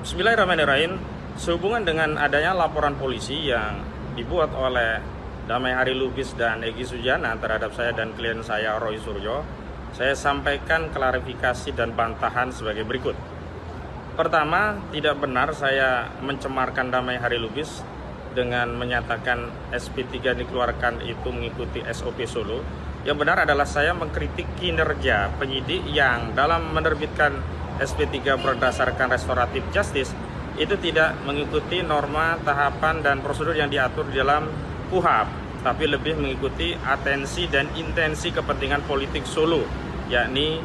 Bismillahirrahmanirrahim. Sehubungan dengan adanya laporan polisi yang dibuat oleh Damai Hari Lubis dan Egy Sujana terhadap saya dan klien saya Roy Suryo, saya sampaikan klarifikasi dan bantahan sebagai berikut. Pertama, tidak benar saya mencemarkan Damai Hari Lubis dengan menyatakan SP3 dikeluarkan itu mengikuti SOP Solo. Yang benar adalah saya mengkritik kinerja penyidik yang dalam menerbitkan SP3 berdasarkan restoratif justice itu tidak mengikuti norma, tahapan, dan prosedur yang diatur di dalam KUHP, tapi lebih mengikuti atensi dan intensi kepentingan politik Solo, yakni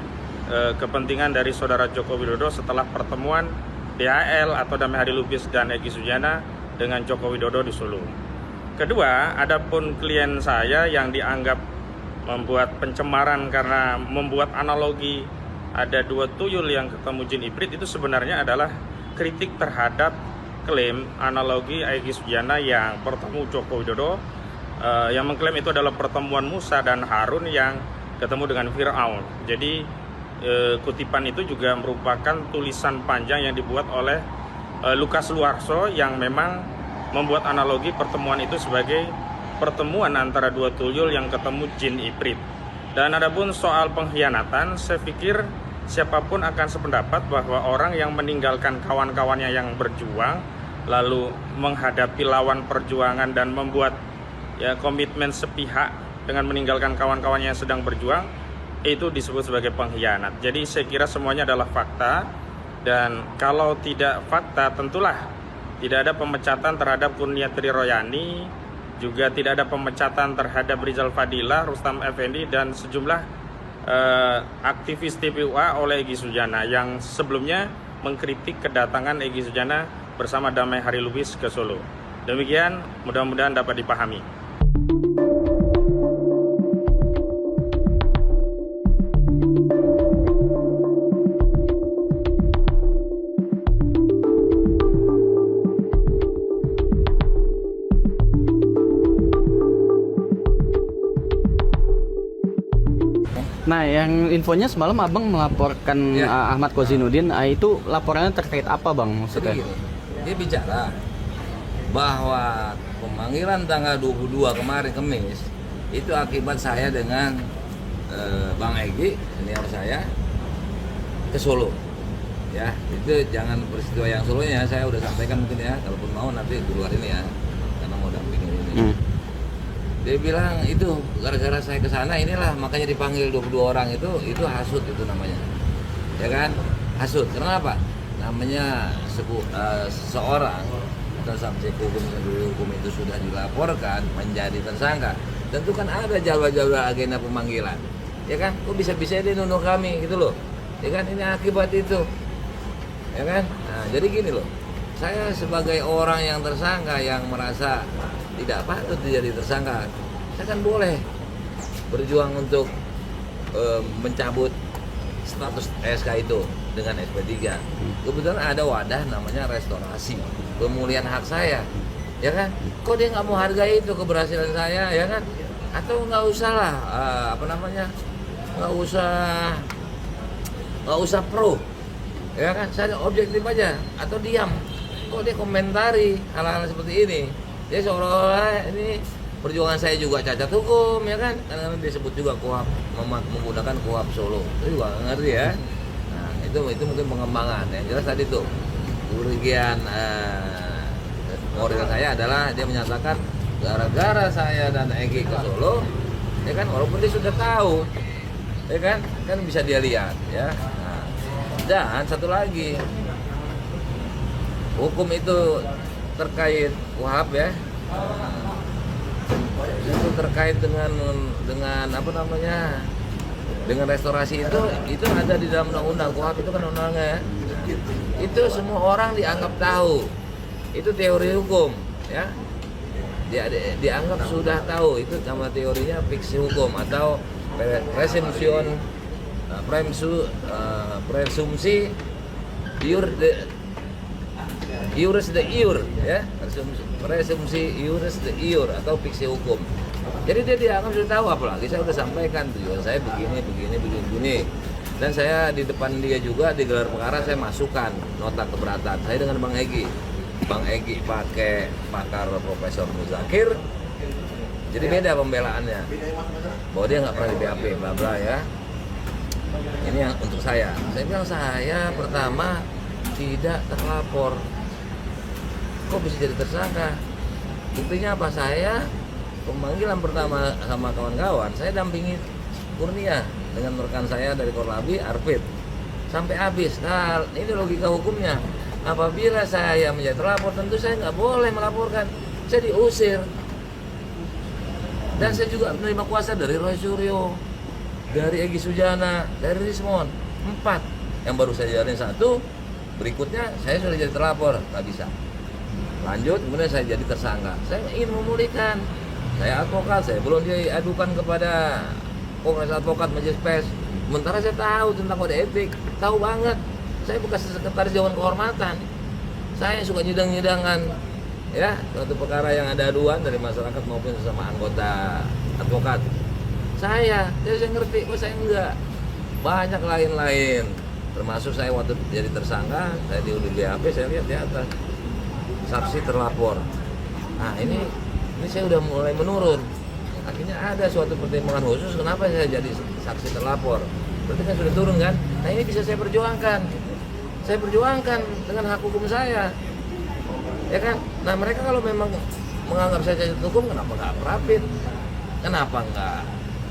kepentingan dari saudara Joko Widodo setelah pertemuan DHL atau Damai Hari Lubis dan Egy Sujana dengan Joko Widodo di Solo. Kedua, adapun klien saya yang dianggap membuat pencemaran karena membuat analogi ada dua tuyul yang ketemu jin ibrit, itu sebenarnya adalah kritik terhadap klaim analogi Egy Sujana yang bertemu Joko Widodo, yang mengklaim itu adalah pertemuan Musa dan Harun yang ketemu dengan Fir'aun. Jadi kutipan itu juga merupakan tulisan panjang yang dibuat oleh Lukas Luarso yang memang membuat analogi pertemuan itu sebagai pertemuan antara dua tuyul yang ketemu jin ibrit. Dan adapun soal pengkhianatan, saya pikir siapapun akan sependapat bahwa orang yang meninggalkan kawan-kawannya yang berjuang lalu menghadapi lawan perjuangan dan membuat komitmen sepihak dengan meninggalkan kawan-kawannya yang sedang berjuang, itu disebut sebagai pengkhianat. Jadi saya kira semuanya adalah fakta, dan kalau tidak fakta tentulah tidak ada pemecatan terhadap Kurniatri Royani, juga tidak ada pemecatan terhadap Rizal Fadilah, Rustam Effendi, dan sejumlah aktivis TPUA oleh Egy Sujana yang sebelumnya mengkritik kedatangan Egy Sujana bersama Damai Hari Lubis ke Solo. Demikian, mudah-mudahan dapat dipahami. Nah, yang infonya semalam Abang melaporkan Ahmad Kozinudin, itu laporannya terkait apa, Bang? Maksudnya? Jadi, dia bicara bahwa pemanggilan tanggal 22 kemarin Kamis itu akibat saya dengan Bang Egy, senior saya, ke Solo. Ya, itu jangan peristiwa yang Solonya saya udah sampaikan mungkin ya, kalaupun mau nanti di luar ini ya, karena mau dampingin ini. Dia bilang itu gara-gara saya ke sana inilah makanya dipanggil 22 orang itu hasut itu namanya. Ya kan? Hasut. Kenapa? Namanya seseorang atau subjek hukum itu sudah dilaporkan menjadi tersangka. Tentu kan ada jadwal-jadwal agenda pemanggilan. Ya kan? Kok bisa-bisa dia nuduh kami gitu loh. Ya kan? Ini akibat itu. Ya kan? Nah, jadi gini loh. Saya sebagai orang yang tersangka yang merasa tidak patut jadi tersangka, saya kan boleh berjuang untuk mencabut status SK itu dengan SP3. Kebetulan ada wadah namanya restorasi, pemulihan hak saya, ya kan? Kok dia nggak mau hargai itu keberhasilan saya, ya kan? Atau nggak usah lah, nggak usah pro, ya kan? Saya objektif aja atau diam. Kok dia komentari hal-hal seperti ini? Dia seolah-olah ini perjuangan saya juga cacat hukum, ya kan? Karena dia sebut juga KUHP, menggunakan KUHP Solo. Itu juga nggak ngerti ya. Nah, itu mungkin pengembangan. Yang jelas tadi tuh kerugian moral saya adalah dia menyatakan gara-gara saya dan Egy ke Solo, ya kan? Walaupun dia sudah tahu, ya kan? Kan bisa dia lihat, ya. Nah, dan satu lagi, hukum itu terkait KUHP ya, itu terkait dengan dengan restorasi itu ada di dalam undang-undang. KUHP itu kan undang-undangnya, itu semua orang dianggap tahu, itu teori hukum ya, dianggap sudah tahu, itu nama teorinya fiksi hukum atau presumsi iuris de iur ya, presumsi iuris de iur atau fiksi hukum. Jadi dia dianggap sudah tahu, apalagi saya sudah sampaikan tujuan saya begini. Dan saya di depan dia juga di gelar perkara saya masukkan nota keberatan saya dengan Bang Egy. Bang Egy pakai pakar Profesor Muzakir. Jadi beda pembelaannya. Bahwa dia nggak pernah di BAP, bla bla ya. Ini yang untuk saya. Saya bilang saya pertama tidak terlapor. Kok bisa jadi tersangka? Buktinya apa? Saya pemanggilan pertama sama kawan-kawan, saya dampingi Kurnia dengan rekan saya dari Korlabi, Arfid, sampai habis. Nah, ini logika hukumnya. Apabila saya menjadi terlapor, tentu saya nggak boleh melaporkan. Saya diusir. Dan saya juga menerima kuasa dari Roy Suryo, dari Egy Sujana, dari Rismon. 4. Yang baru saya jalani 1, berikutnya saya sudah jadi terlapor, nggak bisa. Lanjut, kemudian saya jadi tersangka. Saya ingin memulihkan. Saya advokat, saya belum diadukan kepada Kongres Advokat Majelis Pers. Sementara saya tahu tentang kode etik, tahu banget. Saya bekas sekretaris Dewan Kehormatan. Saya suka nyidang-nyidangan, ya, suatu perkara yang ada aduan dari masyarakat maupun sesama anggota advokat. Saya ngerti, kok saya enggak. Banyak lain-lain, termasuk saya waktu jadi tersangka, saya di BAP, saya lihat di atas saksi terlapor. Nah ini saya udah mulai menurun. Akhirnya ada suatu pertimbangan khusus kenapa saya jadi saksi terlapor. Berarti kan sudah turun kan? Nah ini bisa saya perjuangkan. Saya perjuangkan dengan hak hukum saya. Ya kan? Nah mereka kalau memang menganggap saya cacat hukum, kenapa nggak perapit? Kenapa nggak?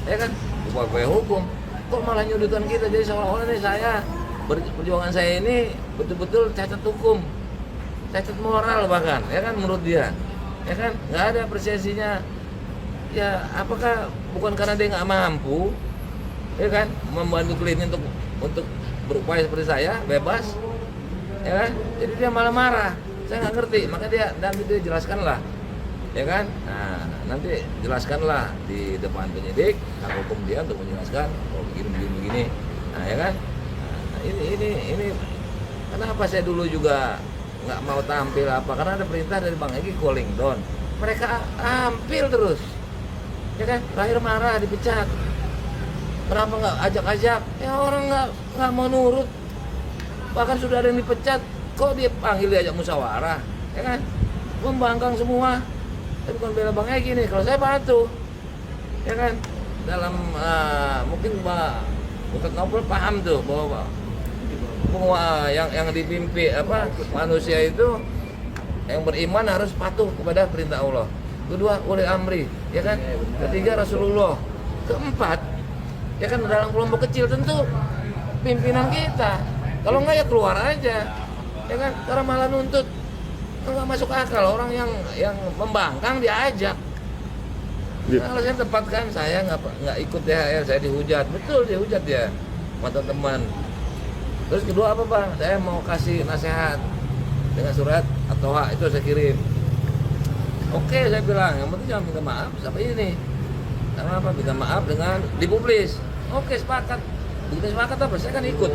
Ya kan? Upaya hukum. Kok malah nyudutkan kita? Jadi seolah-olah nih saya, perjuangan saya ini betul-betul cacat hukum. Cacat moral bahkan, ya kan menurut dia. Ya kan? Nggak ada apresiasinya. Ya apakah bukan karena dia nggak mampu, ya kan, membantu klien untuk berupaya seperti saya bebas, ya kan, jadi dia malah marah. Saya nggak ngerti, maka dia nanti dia jelaskanlah, ya kan. Nah nanti jelaskanlah di depan penyidik hak hukum dia untuk menjelaskan oh begini. Nah ya kan. Nah, ini kenapa saya dulu juga nggak mau tampil apa, karena ada perintah dari Bang Egy calling down. Mereka tampil terus. Ya kan, terakhir marah dipecat. Kenapa nggak ajak-ajak? Ya orang nggak mau nurut. Bahkan sudah ada yang dipecat, kok dia panggil diajak musyawarah? Ya kan, membangkang semua. Tapi bukan bela Bang Egy nih. Kalau saya bantu, ya kan, dalam mungkin Pak Ustadz Novel paham tuh bahwa yang dipimpin manusia itu yang beriman harus patuh kepada perintah Allah. Kedua ulil amri, ya kan. Ketiga Rasulullah. Keempat, ya kan dalam kelompok kecil tentu pimpinan kita. Kalau enggak ya keluar aja, ya kan. Karena malah nuntut, nggak masuk akal orang yang membangkang diajak. Nah, kalau saya tempatkan saya nggak ikut THR, saya dihujat, betul dihujat ya, mantan teman. Terus kedua apa Bang? Saya mau kasih nasihat dengan surat atau hak itu saya kirim. Oke, saya bilang, yang penting jangan minta maaf sampai ini. Karena apa? Minta maaf dengan dipublis. Oke, sepakat. Begitu sepakat apa? Saya kan ikut.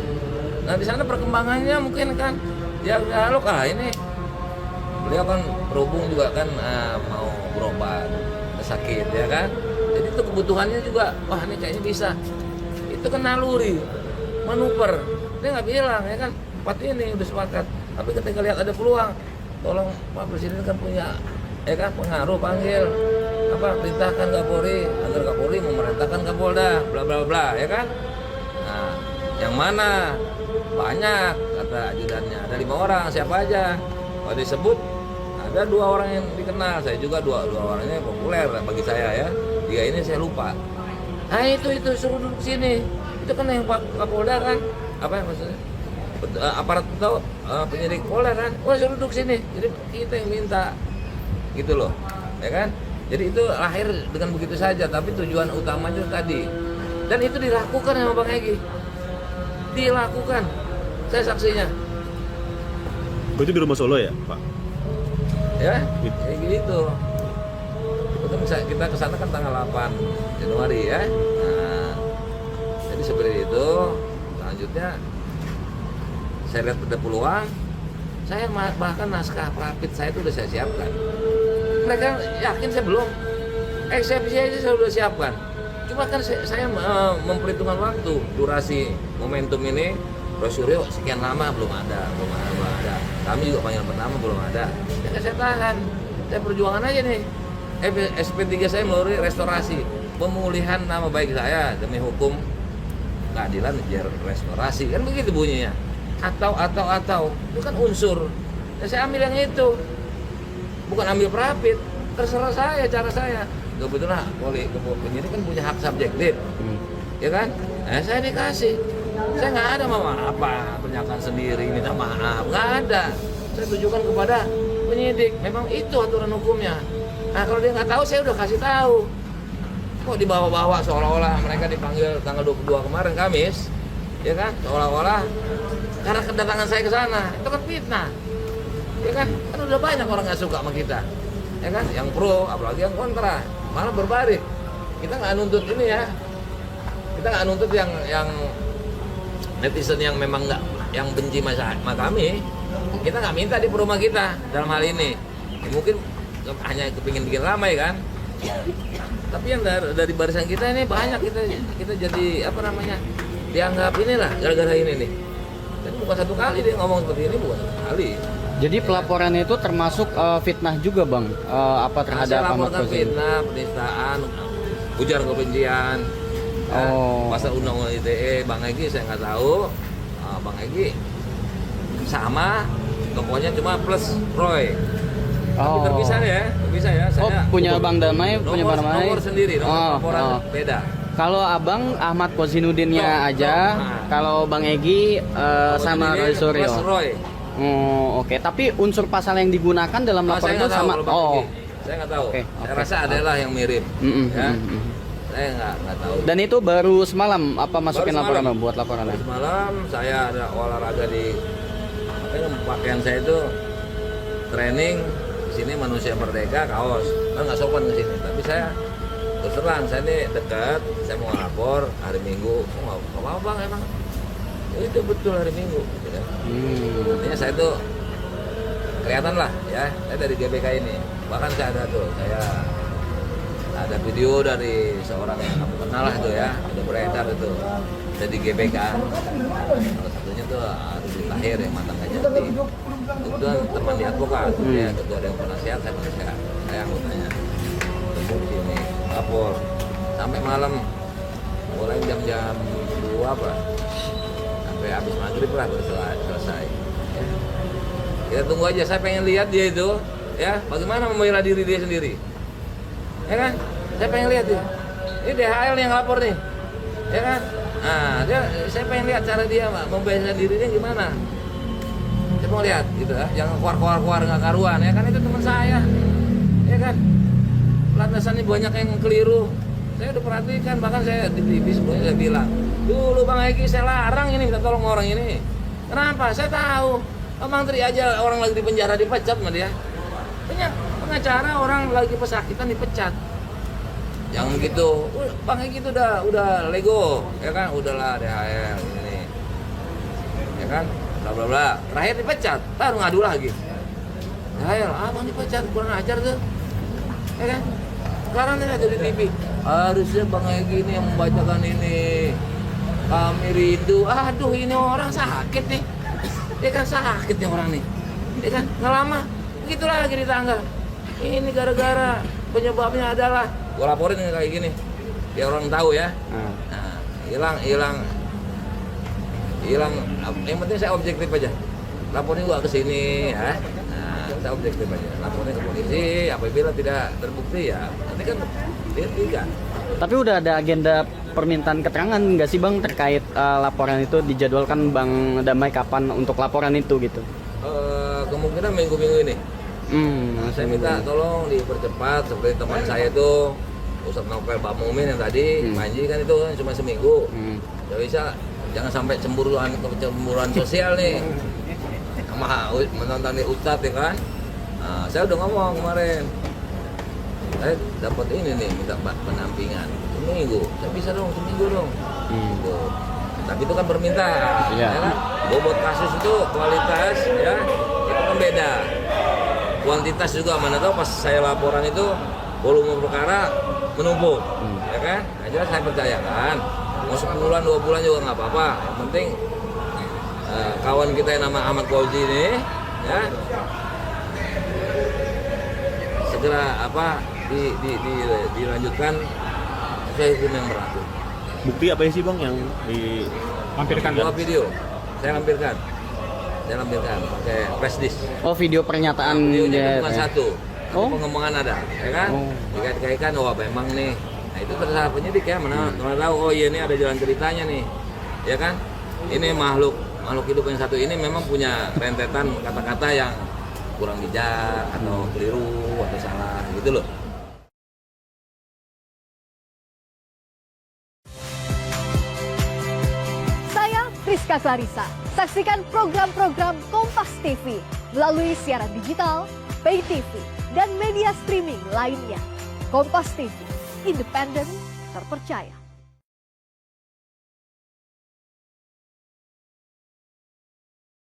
Nah di sana perkembangannya mungkin kan ya lo ini beliau kan berhubung juga kan mau berobat sakit ya kan. Jadi itu kebutuhannya juga. Wah ini kayaknya bisa. Itu kan naluri, manuver. Dia nggak bilang ya kan. 4 ini udah sepakat. Tapi ketika lihat ada peluang, tolong Pak Presiden kan punya ya kan pengaruh, panggil perintahkan Kapolri agar Kapolri memerintahkan Kapolda bla bla bla ya kan. Nah yang mana banyak kata ajudannya, ada 5 orang, siapa aja kalau disebut ada 2 orang yang dikenal, saya juga dua orangnya populer bagi saya ya, 3 ini saya lupa. Nah itu suruh duduk sini, itu kan yang Pak Kapolda kan apa yang maksudnya aparat atau penyidik Polda kan, suruh duduk sini, jadi kita yang minta gitu loh, ya kan. Jadi itu lahir dengan begitu saja, tapi tujuan utamanya tadi. Dan itu dilakukan sama Bang Egy. Dilakukan. Saya saksinya. Itu di rumah Solo ya, Pak? Ya, kayak gitu. Kita kesana kan tanggal 8 Januari ya. Nah, jadi seperti itu. Selanjutnya saya lihat ada peluang. Saya bahkan naskah prapit saya itu udah saya siapkan. Mereka yakin saya belum. Eksepsi aja saya udah siapkan. Cuma kan saya memperhitungkan waktu, durasi momentum ini. Roy Suryo sekian lama belum ada. Kami juga panggilan pertama belum ada. Ya saya tahan, saya perjuangan aja nih. SP3 saya melalui restorasi, pemulihan nama baik saya demi hukum keadilan biar restorasi, kan begitu bunyinya. Atau itu kan unsur. Ya saya ambil yang itu, bukan ambil profit. Terserah saya, cara saya. Kebetulan penyidik kan punya hak subjektif, ya kan? Saya dikasih. Saya nggak ada mau apa pernyataan sendiri minta maaf, nggak ada. Saya tujukan kepada penyidik, memang itu aturan hukumnya. Nah kalau dia nggak tahu, saya udah kasih tahu. Kok dibawa-bawa seolah-olah mereka dipanggil tanggal 22 kemarin Kamis, ya kan? Seolah-olah karena kedatangan saya ke sana, itu kan fitnah, ya kan? Kan udah banyak orang nggak suka sama kita, ya kan? Yang pro, apalagi yang kontra, malah berbalik. Kita nggak nuntut ini ya, kita nggak nuntut yang netizen yang memang nggak, yang benci sama kami, kita nggak minta di rumah kita dalam hal ini. Ya, mungkin hanya kepingin bikin ramai kan. Tapi yang dari barisan kita ini banyak kita jadi apa namanya, dianggap inilah gara-gara ini nih. Dan bukan satu kali dia ngomong seperti ini, bukan satu kali. Jadi pelaporannya itu termasuk fitnah juga bang, apa terhadap Ahmad laporkan Kozini? fitnah, penistaan, ujar kebencian. Pasal undang-undang ITE, Bang Egy saya nggak tahu. Bang Egy sama, pokoknya cuma plus Roy. Tapi terpisah ya. Saya punya Bang Damai, punya Bang Damai. Nomor sendiri, laporan beda. Kalau abang Ahmad Kozinudinnya aja, kalau Bang Egy sama Roy Suryo. Plus Roy. Oke. Tapi unsur pasal yang digunakan dalam laporan itu sama. Saya nggak tahu. Saya rasa adalah yang mirip. Ya. Saya nggak tahu. Dan itu baru semalam apa masukin laporan buat laporannya? Semalam saya ada olahraga di pakaian saya itu training di sini Manusia Merdeka kaos. Kan nggak sopan ke sini, tapi saya terus terang saya ini dekat, saya mau lapor hari Minggu. Nggak apa-apa Bang emang. Itu betul hari Minggu gitu kan. Artinya saya tuh kelihatan lah ya, saya dari GBK ini. Bahkan saya ada video dari seorang yang aku kenal lah itu ya, itu beredar itu dari GBK. Salah satunya tuh Arudi Tahir yang mantan Kajati. Itu teman di advokat, ya ketua Dewan Penasihat, saya anggotanya. Tunggu di sini, lapor sampai malam, mulai jam 2 apa, sampai habis maghrib lah baru selesai. Ya. Kita tunggu aja, saya pengen lihat dia itu, ya bagaimana membela diri dia sendiri. Ya kan? Saya pengen lihat dia. Ini DHL yang lapor nih. Ya kan? Nah, saya pengen lihat cara dia membela dirinya gimana. Saya mau lihat gitu ya. Jangan keluar nggak karuan ya kan, itu teman saya. Ya kan? Lantasan ini banyak yang keliru. Saya udah perhatikan, bahkan saya di TV sebelumnya saya bilang, "Dulu Bang Egy saya larang ini minta tolong orang ini." Kenapa? Saya tahu. Bang Tri aja orang lagi di penjara dipecat sama dia. Pengacara orang lagi pesakitan dipecat. Jangan gitu. Bang Egy itu udah lego, ya kan? Udahlah DHL ini. Ya kan? Bla bla bla. Terakhir dipecat, baru ngadu lagi. DHL, Bang dipecat, kurang ajar tuh. Ya kan? Sekarang ini ada di TV. Harusnya Bang Egy ini yang membacakan ini. Kami rindu. Aduh, ini orang sakit nih. Dia kan sakit nih orang nih. Dia kan nggak lama. Begitulah lagi di tanggal. Ini gara-gara penyebabnya adalah gua laporin kayak gini. Biar orang tahu ya. Nah, hilang. Yang penting saya objektif aja. Laporin gua ke sini ya. Nah, saya objektif aja. Laporin ke polisi. Apabila tidak terbukti ya, nanti kan dia. Tapi udah ada agenda permintaan keterangan nggak sih Bang terkait laporan itu, dijadwalkan Bang Damai kapan untuk laporan itu gitu? Kemungkinan minggu-minggu ini. Saya minta tolong dipercepat seperti teman saya itu Ustadz Novel Bamumin yang tadi Manji kan itu kan cuma seminggu. Ya bisa, jangan sampai cemburuan sosial nih sama menonton di Ustadz ya kan. Saya udah ngomong kemarin, saya dapat ini nih minta penampingan seminggu, saya bisa dong seminggu dong. Tapi itu kan permintaan, ya kan? Bobot kasus itu kualitas ya itu kan beda. Kuantitas juga mana tahu pas saya laporan itu volume perkara menumpuk, ya kan? Nah, jelas saya percayakan. Mau 10 bulan, 2 bulan juga nggak apa-apa. Yang penting kawan kita yang nama Ahmad Fauzi ini, ya, segera dilanjutkan sesuai hukum yang berlaku. Bukti apa sih bang yang di Lampirkan Dua video, saya lampirkan pakai flash disk. Oh, video pernyataan Videonya dia, bukan ya. satu, Oh. pengembangan ada, ya kan? Oh. Dikait-kaitkan, wah memang nih. Nah itu terserah penyidik ya, mana tahu, oh iya ini ada jalan ceritanya nih, ya kan? Ini makhluk hidup yang satu ini memang punya rentetan kata-kata yang kurang bijak atau keliru atau salah gitu loh. Saya Priska Clarissa. Saksikan program-program Kompas TV melalui siaran digital, pay TV, dan media streaming lainnya. Kompas TV, independen, terpercaya.